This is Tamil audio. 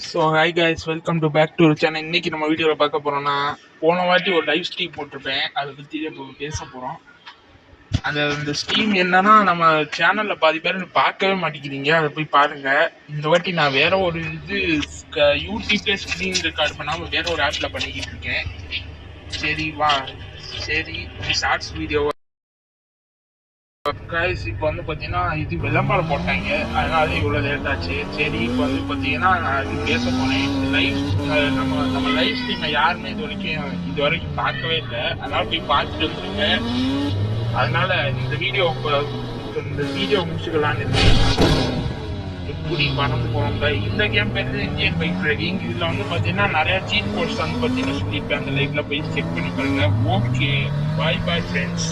So hi guys, welcome to back to channel. இன்னைக்கு நம்ம வீடியோவில் பார்க்க போகிறோம்னா, போன வாட்டி ஒரு லைவ் ஸ்ட்ரீம் போட்டிருப்பேன், அதை பற்றி இப்போ பேச போகிறோம். அந்த ஸ்ட்ரீம் என்னன்னா, நம்ம சேனலில் பாதி பேர் பார்க்கவே மாட்டேங்கிறீங்க, அதை போய் பாருங்கள். இந்த வாட்டி நான் வேற ஒரு யூடியூப்லேயே ஸ்க்ரீன் ரெக்கார்ட் பண்ணாமல் வேற ஒரு ஆப்பில் பண்ணிக்கிட்டு இருக்கேன். சரி ஷார்ட்ஸ் வீடியோ கைஸ். இப்போ வந்து பார்த்தீங்கன்னா இது விளம்பரம் போட்டாங்க, அதனால இவ்வளோ லேட் ஆச்சு. சரி, இப்போ வந்து பார்த்தீங்கன்னா நான் இது பேச போனேன். லைவ் நம்ம லைவ் ஸ்ட்ரீமை யாருமே இது வரைக்கும் பார்க்கவே இல்லை, அதனால போய் பார்த்துட்டு வந்துருக்கேன். அதனால இந்த வீடியோ முடிச்சுக்கலான்னு இருக்கேன். எப்படி பணம் போகிறோங்க. இந்த கேம் பேர் இந்தியன் பைக் ரைடிங். இதில் வந்து பார்த்தீங்கன்னா நிறைய சீட் கோர்ஸ் வந்து பார்த்தீங்கன்னா சொல்லியிருப்பேன். அந்த லைவ்ல போய் செக் பண்ணி பாருங்க. Okay, bye friends.